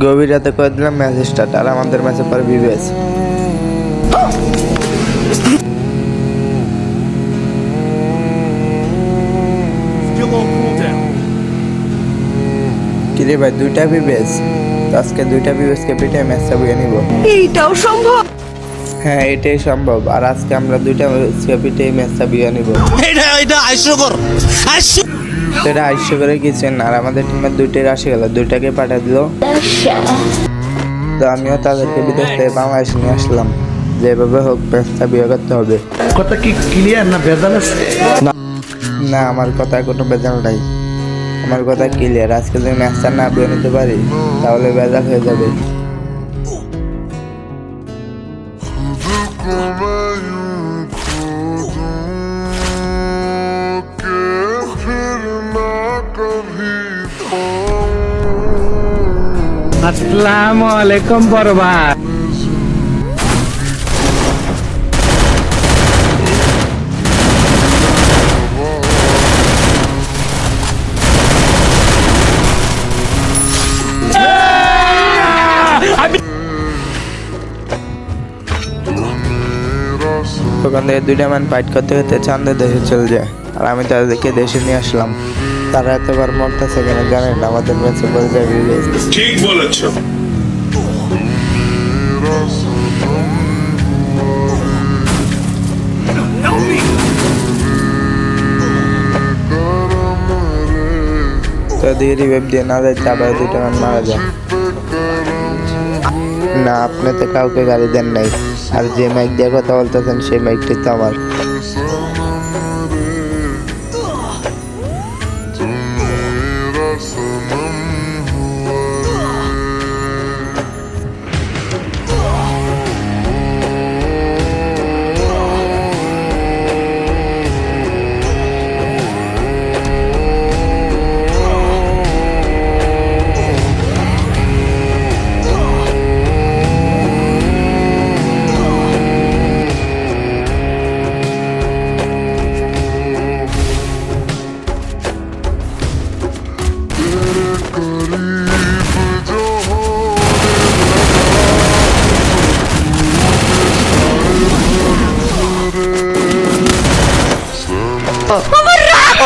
গভীর রাতে করে দিলাম ম্যাচ স্টার্ট, আর আমাদের ম্যাচে পর বিবেস। কিরে ভাই, দুইটা বিবেস? আজকে দুইটা বিবেসকে পিঠে ম্যাচটা বুঝে নিব। এইটাও সম্ভব? হ্যাঁ, এটাই সম্ভব। আর আজকে আমরা দুইটা বিবেসকে পিঠে ম্যাচটা বুঝে নিব। এটা হাস্যকর। সেটা আইসো করে গেছেন, আর আমাদের টিমের দুইটাই আসে গেল, দুইটাকে পাঠিয়ে দিল। তো আমিও তাদেরকে বিদেশ থেকে বাংলাদেশ নিয়ে আসলাম, যেভাবে হোক ম্যাচটা বিয়ে করতে হবে। কথা কি ক্লিয়ার না ভেজাল আছে? না, আমার কথা কোনো ভেজাল নাই, আমার কথা ক্লিয়ার। আজকে যদি ম্যাচটা না বিয়ে নিতে পারি তাহলে ভেজাল হয়ে যাবে। আসসালামু আলাইকুম বরবাদ। ওখান থেকে দুইটা ম্যান ফাইট করতে করতে চাঁদের দেশে চলে যায়, আর আমি তাদেরকে দেশে নিয়ে আসলাম। তারা এতবার মরতেছে কেন জানেন? আমাদের ম্যাচে বলে যায় বিবেস। ঠিক বলেছো। তো দিয়ে রিভাইভ দিয়ে না যায়, আবার দুইটা ম্যান মারা যায়। না, আপনি তো কাউকে গাড়ি দেন নাই, আর যে মাইক দিয়ে কথা বলতেছেন সেই মাইকটি তো আমার। আমার রাগ